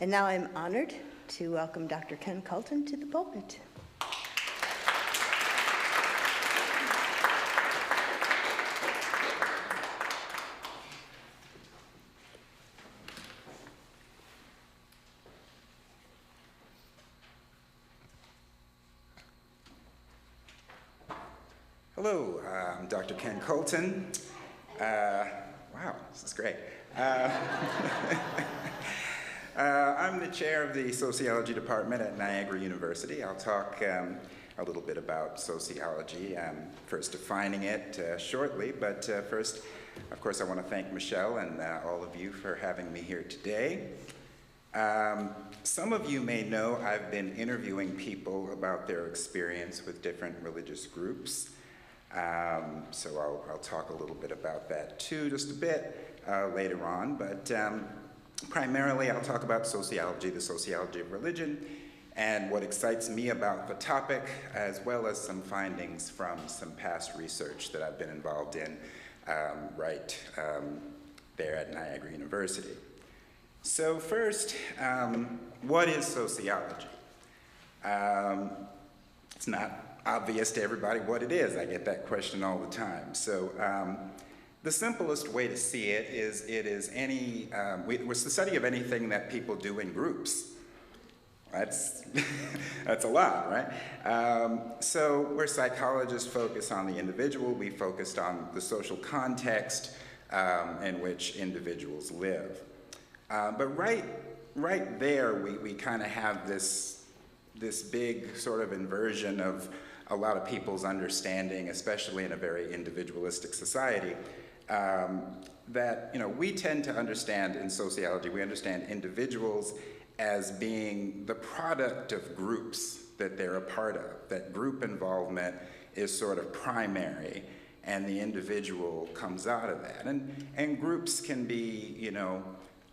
And now I'm honored to welcome Dr. Ken Coulton to the pulpit. Hello, I'm Dr. Ken Coulton. Wow, this is great. I'm the chair of the Sociology Department at Niagara University. I'll talk a little bit about sociology, first defining it shortly, but first, of course, I want to thank Michelle and all of you for having me here today. Some of you may know I've been interviewing people about their experience with different religious groups. So I'll talk a little bit about that too, just a bit later on, but primarily I'll talk about sociology, the sociology of religion, and what excites me about the topic, as well as some findings from some past research that I've been involved in there at Niagara University. So first, what is sociology? It's not obvious to everybody what it is. I get that question all the time. So the simplest way to see it is it's the study of anything that people do in groups. That's a lot, right? So where psychologists focus on the individual, we focused on the social context in which individuals live. But right there, we kind of have this big sort of inversion of a lot of people's understanding, especially in a very individualistic society, that we tend to understand in sociology, we understand individuals as being the product of groups that they're a part of. That group involvement is sort of primary, and the individual comes out of that. And groups can be,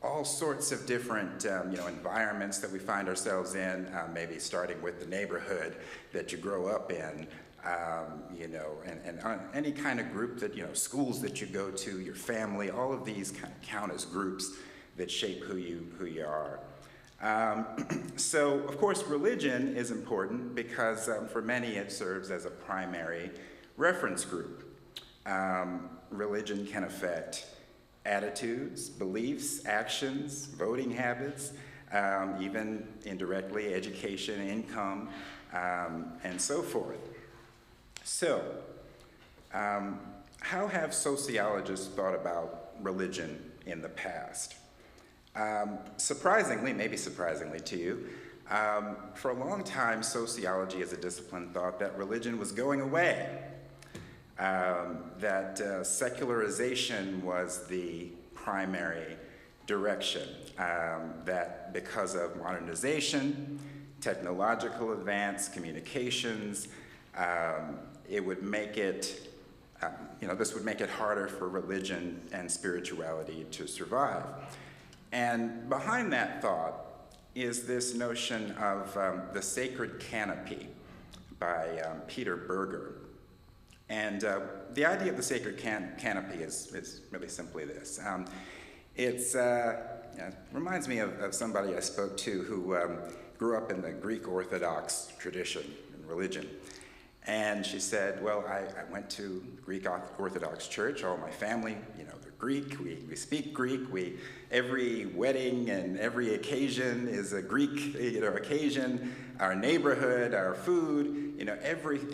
all sorts of different environments that we find ourselves in, maybe starting with the neighborhood that you grow up in, and any kind of group that, schools that you go to, your family, all of these kind of count as groups that shape who you are. So, of course, religion is important because for many it serves as a primary reference group. Religion can affect attitudes, beliefs, actions, voting habits, even indirectly education, income, and so forth. So, how have sociologists thought about religion in the past? Surprisingly, maybe surprisingly to you, for a long time sociology as a discipline thought that religion was going away. That secularization was the primary direction, that because of modernization, technological advance, communications, it would make it, this would make it harder for religion and spirituality to survive. And behind that thought is this notion of the sacred canopy by Peter Berger. And the idea of the sacred canopy is really simply this. It reminds me of somebody I spoke to who grew up in the Greek Orthodox tradition and religion. And she said, well, I went to Greek Orthodox church, all my family, they're Greek, we speak Greek, every wedding and every occasion is a Greek occasion, our neighborhood, our food,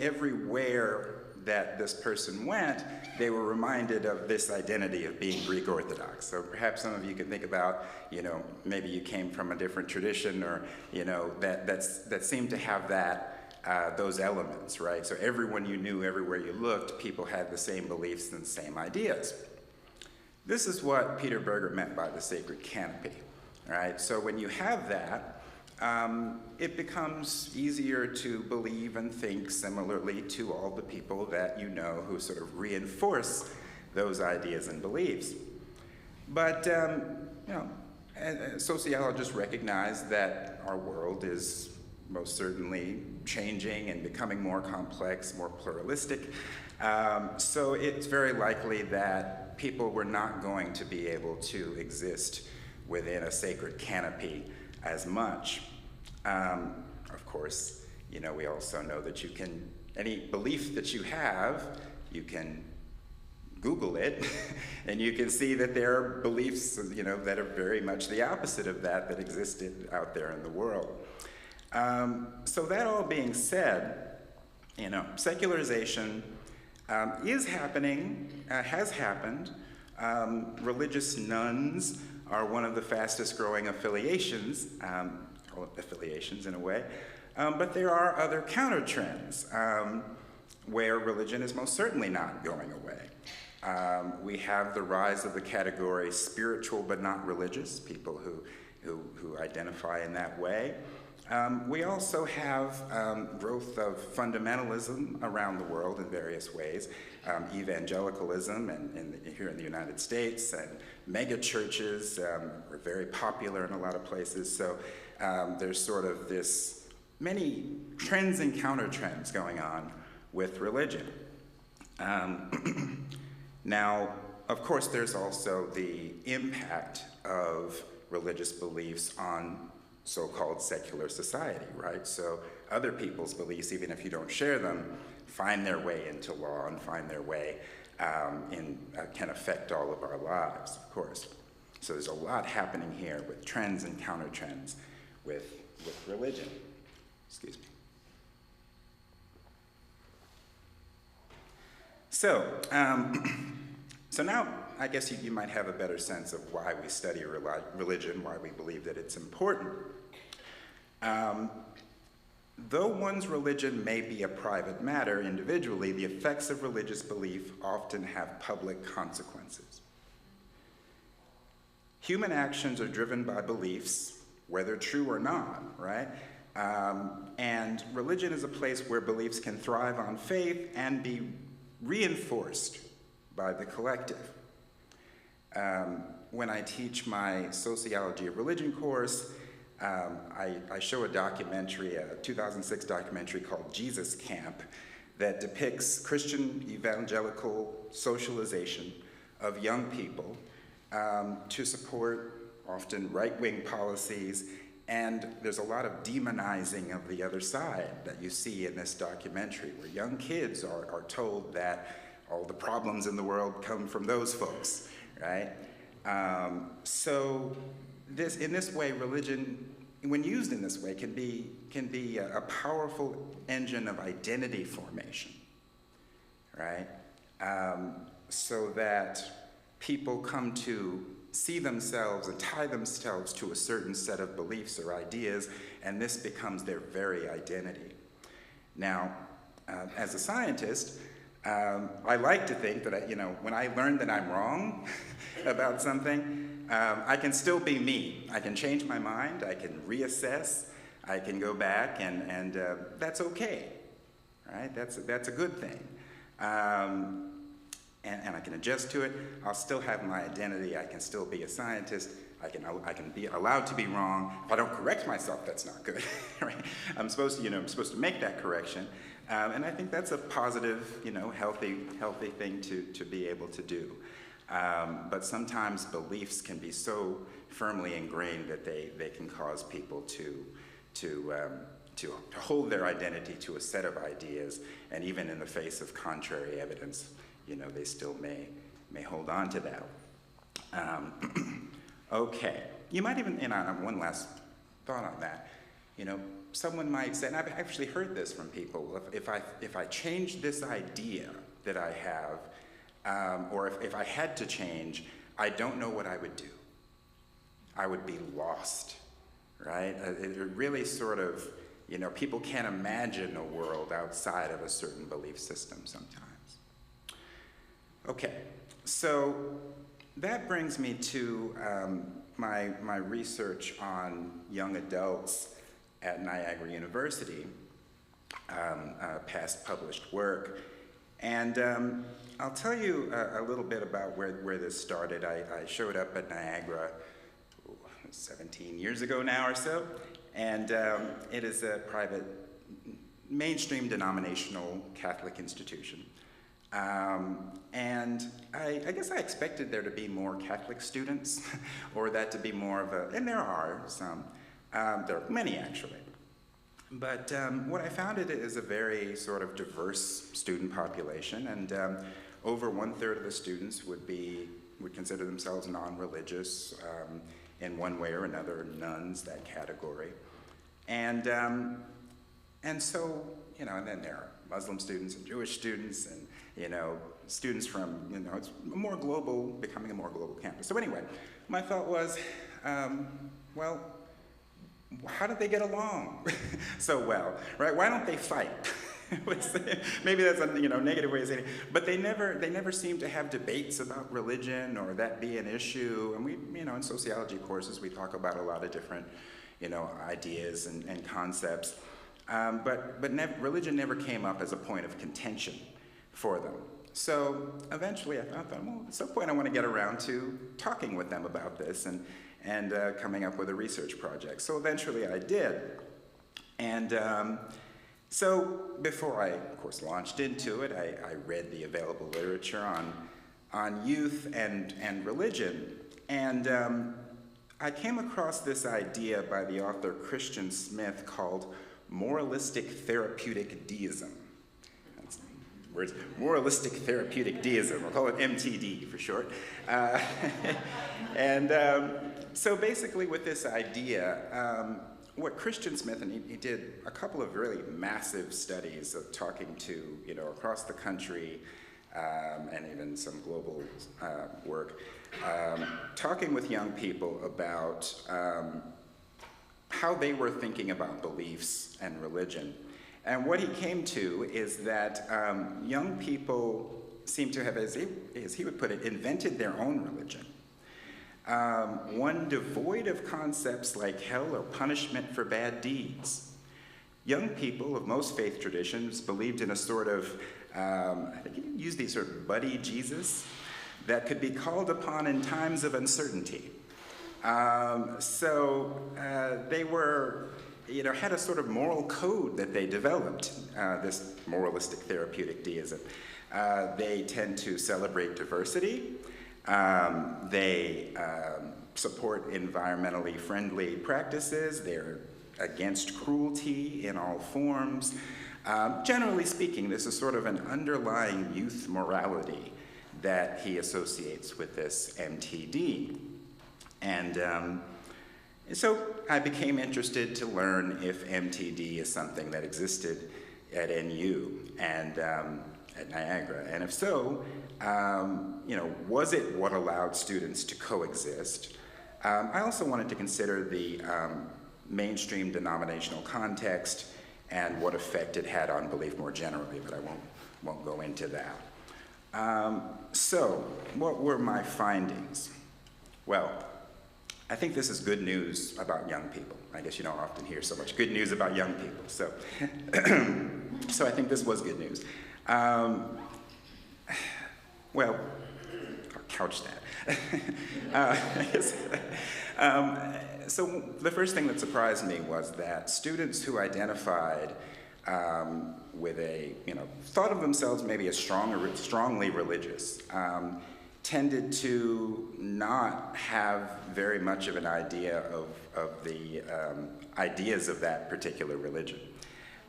everywhere that this person went, they were reminded of this identity of being Greek Orthodox. So perhaps some of you could think about, maybe you came from a different tradition or, that seemed to have those elements, right? So everyone you knew, everywhere you looked, people had the same beliefs and the same ideas. This is what Peter Berger meant by the sacred canopy, right? So when you have that, it becomes easier to believe and think similarly to all the people that you know who sort of reinforce those ideas and beliefs. But, sociologists recognize that our world is most certainly changing and becoming more complex, more pluralistic. So it's very likely that people were not going to be able to exist within a sacred canopy as much. Of course, we also know that any belief that you have, you can Google it, and you can see that there are beliefs, that are very much the opposite of that existed out there in the world. So that all being said, secularization is happening, has happened. Religious nuns are one of the fastest growing affiliations in a way, but there are other counter trends where religion is most certainly not going away. We have the rise of the category spiritual but not religious, people who identify in that way. We also have growth of fundamentalism around the world in various ways, evangelicalism here in the United States, and mega churches are very popular in a lot of places. So there's sort of many trends and counter trends going on with religion. Now, of course, there's also the impact of religious beliefs on so-called secular society, right? So other people's beliefs, even if you don't share them, find their way into law and find their way can affect all of our lives, of course. So there's a lot happening here with trends and counter trends with religion. Excuse me. So now I guess you might have a better sense of why we study religion, why we believe that it's important. Though one's religion may be a private matter individually, the effects of religious belief often have public consequences. Human actions are driven by beliefs, whether true or not, right? And religion is a place where beliefs can thrive on faith and be reinforced by the collective. When I teach my Sociology of Religion course, I show a documentary, a 2006 documentary called Jesus Camp, that depicts Christian evangelical socialization of young people to support often right-wing policies, and there's a lot of demonizing of the other side that you see in this documentary, where young kids are told that all the problems in the world come from those folks, right? So in this way, religion, when used in this way, can be a powerful engine of identity formation, right? So that people come to see themselves and tie themselves to a certain set of beliefs or ideas, and this becomes their very identity. Now, as a scientist, I like to think that, when I learn that I'm wrong about something, I can still be me. I can change my mind, I can reassess, I can go back, and that's okay, right? That's a good thing. And I can adjust to it. I'll still have my identity. I can still be a scientist. I can be allowed to be wrong. If I don't correct myself, that's not good, right? I'm supposed to make that correction. And I think that's a positive, healthy thing to be able to do. But sometimes beliefs can be so firmly ingrained that they can cause people to hold their identity to a set of ideas, and even in the face of contrary evidence, they still may hold on to that. Okay, you might even, and I have one last thought on that. Someone might say, and I've actually heard this from people, if I change this idea that I have, or if I had to change, I don't know what I would do. I would be lost, right? It really sort of, people can't imagine a world outside of a certain belief system sometimes. Okay, so that brings me to my research on young adults at Niagara University, past published work. And I'll tell you a little bit about where this started. I showed up at Niagara 17 years ago now or so, and it is a private, mainstream denominational Catholic institution. And I guess I expected there to be more Catholic students, or that to be more of and there are some, There are many, actually. But what I found it is a very sort of diverse student population, and over 1/3 of the students would consider themselves non-religious in one way or another, nuns, that category. And so, and then there are Muslim students and Jewish students and, students from, it's more global, becoming a more global campus. So anyway, my thought was, well, how did they get along so well, right? Why don't they fight? Maybe that's a negative way of saying it, but they never seem to have debates about religion or that be an issue. And we, in sociology courses, we talk about a lot of different, ideas and concepts. But religion never came up as a point of contention for them. So eventually I thought, well, at some point I want to get around to talking with them about this and coming up with a research project. So eventually I did. And so before I, of course, launched into it, I read the available literature on youth and religion. And I came across this idea by the author Christian Smith called moralistic therapeutic deism. That's words, moralistic therapeutic deism. We'll call it MTD for short. So basically with this idea, what Christian Smith, and he did a couple of really massive studies of talking to, across the country, and even some global work, talking with young people about how they were thinking about beliefs and religion. And what he came to is that young people seem to have, as he would put it, invented their own religion. One devoid of concepts like hell or punishment for bad deeds. Young people of most faith traditions believed in a sort of, I think you used these sort of buddy Jesus that could be called upon in times of uncertainty. They were, had a sort of moral code that they developed, this moralistic therapeutic deism. They tend to celebrate diversity. They support environmentally friendly practices. They're against cruelty in all forms. Generally speaking, this is sort of an underlying youth morality that he associates with this MTD. And so I became interested to learn if MTD is something that existed at NU and at Niagara. And if so, was it what allowed students to coexist? I also wanted to consider the mainstream denominational context and what effect it had on belief more generally, but I won't go into that. So, what were my findings? Well, I think this is good news about young people. I guess you don't often hear so much good news about young people. So, so I think this was good news. Well, I'll couch that. So the first thing that surprised me was that students who identified with thought of themselves maybe as strongly religious, tended to not have very much of an idea of the ideas of that particular religion.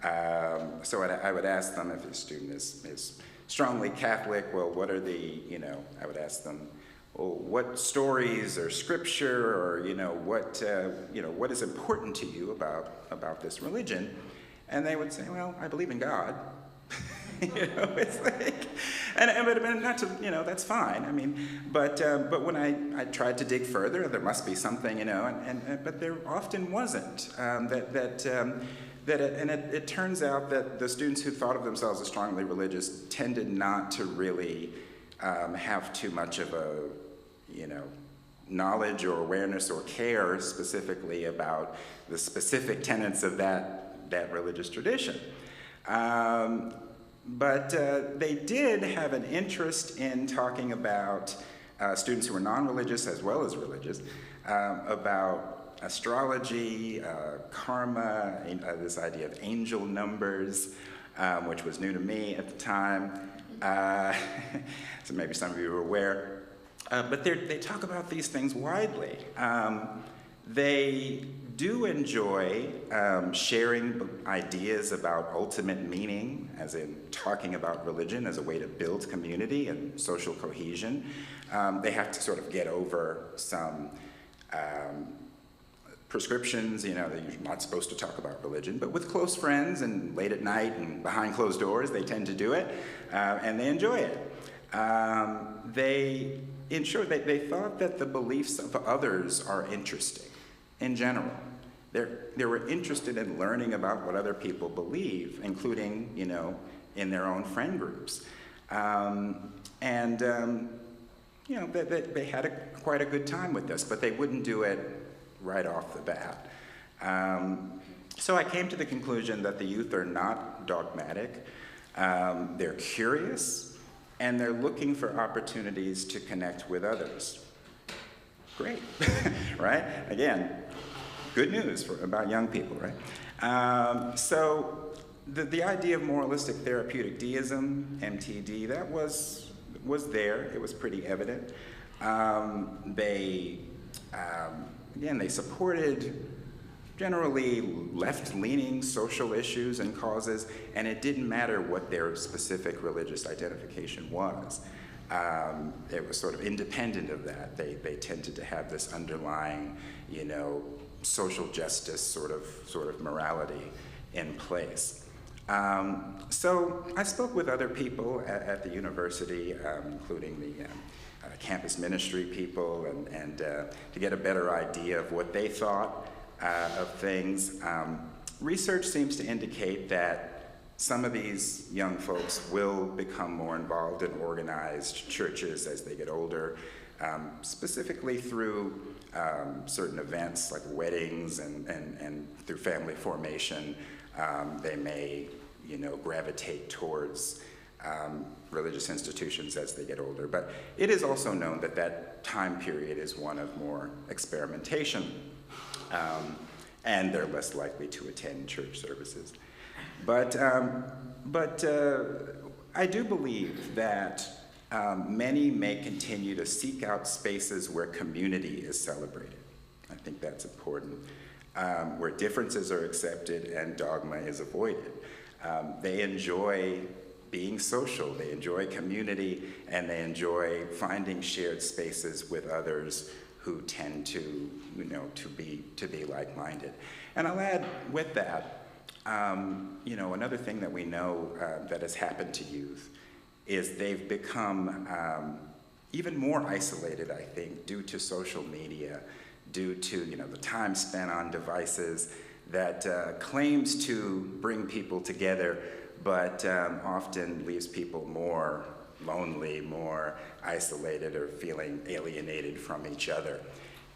So I would ask them if a student is strongly Catholic, well, what are the, I would ask them, well, what stories or scripture or, what is important to you about this religion? And they would say, well, I believe in God. It's like, but not to, that's fine. I mean, but when I tried to dig further, there must be something, but there often wasn't. It turns out that the students who thought of themselves as strongly religious tended not to really have too much of a, knowledge or awareness or care specifically about the specific tenets of that religious tradition. But they did have an interest in talking about students who were non-religious as well as religious, about astrology, karma, this idea of angel numbers, which was new to me at the time. So maybe some of you are aware. But they talk about these things widely. They do enjoy sharing ideas about ultimate meaning, as in talking about religion as a way to build community and social cohesion. They have to sort of get over some prescriptions, that you're not supposed to talk about religion, but with close friends and late at night and behind closed doors, they tend to do it, and they enjoy it. They thought that the beliefs of others are interesting in general. They were interested in learning about what other people believe, including, in their own friend groups. They had quite a good time with this, but they wouldn't do it right off the bat. So I came to the conclusion that the youth are not dogmatic. They're curious, and they're looking for opportunities to connect with others. Great, right? Again, good news about young people, right? So the idea of moralistic therapeutic deism, MTD, that was there. It was pretty evident. They supported generally left-leaning social issues and causes, and it didn't matter what their specific religious identification was. It was sort of independent of that. They tended to have this underlying, social justice sort of morality in place. So I spoke with other people at the university, including the campus ministry people, and to get a better idea of what they thought of things. Research seems to indicate that some of these young folks will become more involved in organized churches as they get older, specifically through certain events like weddings and through family formation. They may, gravitate towards religious institutions as they get older. But it is also known that that time period is one of more experimentation, and they're less likely to attend church services. But I do believe that many may continue to seek out spaces where community is celebrated. I think that's important, where differences are accepted and dogma is avoided. They enjoy being social, they enjoy community, and they enjoy finding shared spaces with others who tend to, to be like-minded. And I'll add with that, another thing that we know that has happened to youth is they've become even more isolated, I think, due to social media, due to the time spent on devices that claims to bring people together, but often leaves people more lonely, more isolated, or feeling alienated from each other.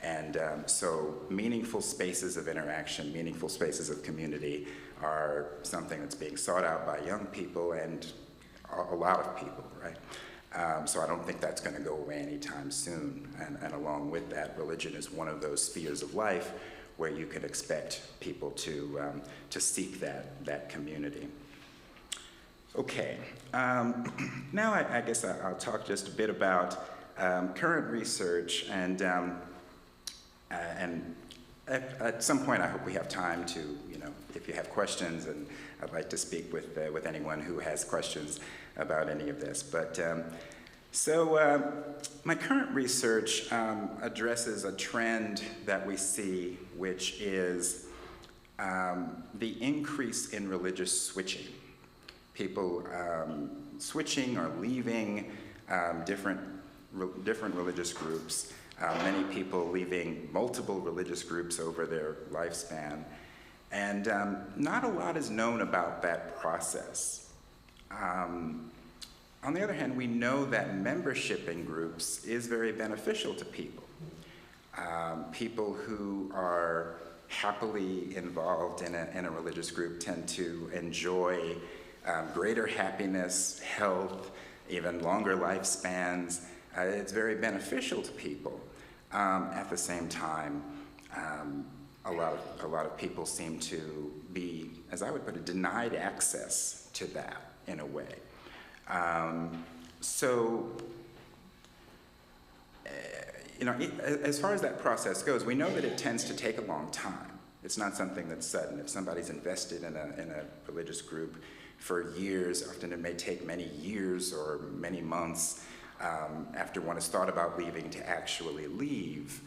And so meaningful spaces of interaction, meaningful spaces of community are something that's being sought out by young people and a lot of people, right? So I don't think that's going to go away anytime soon. And along with that, religion is one of those spheres of life where you can expect people to seek that community. Okay, now I guess I'll talk just a bit about current research, and at some point I hope we have time to, if you have questions, and I'd like to speak with anyone who has questions about any of this. But so my current research addresses a trend that we see, which is the increase in religious switching. People switching or leaving different religious groups, many people leaving multiple religious groups over their lifespan. And not a lot is known about that process. On the other hand, we know that membership in groups is very beneficial to people. People who are happily involved in a religious group tend to enjoy greater happiness, health, even longer lifespans. It's very beneficial to people. At the same time, a lot of people seem to be, as I would put it, denied access to that in a way. As far as that process goes, we know that it tends to take a long time. It's not something that's sudden. If somebody's invested in a religious group for years, often it may take many years or many months after one has thought about leaving to actually leave.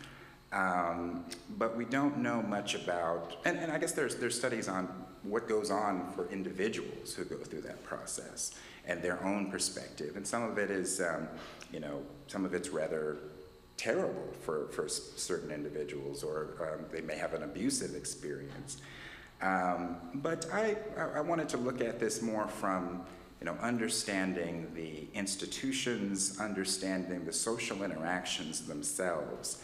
But we don't know much about, and I guess there's studies on what goes on for individuals who go through that process and their own perspective. And some of it is, some of it's rather terrible for certain individuals, or they may have an abusive experience. But I wanted to look at this more from understanding the institutions, understanding the social interactions themselves,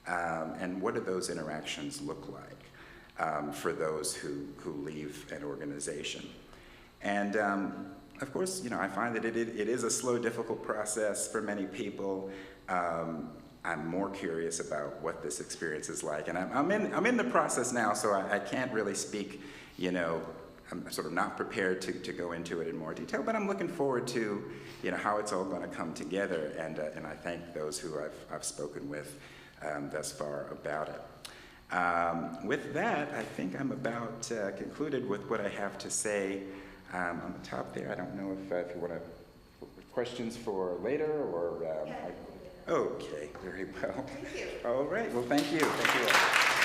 and what do those interactions look like for those who leave an organization. And of course, I find that it is a slow, difficult process for many people. I'm more curious about what this experience is like, and I'm in the process now, so I can't really speak. I'm sort of not prepared to go into it in more detail, but I'm looking forward to how it's all going to come together, and I thank those who I've spoken with thus far about it. With that, I think I'm about concluded with what I have to say on the top there. I don't know if you want to questions for later or. Okay, very well. Thank you. All right, well, thank you. Thank you all.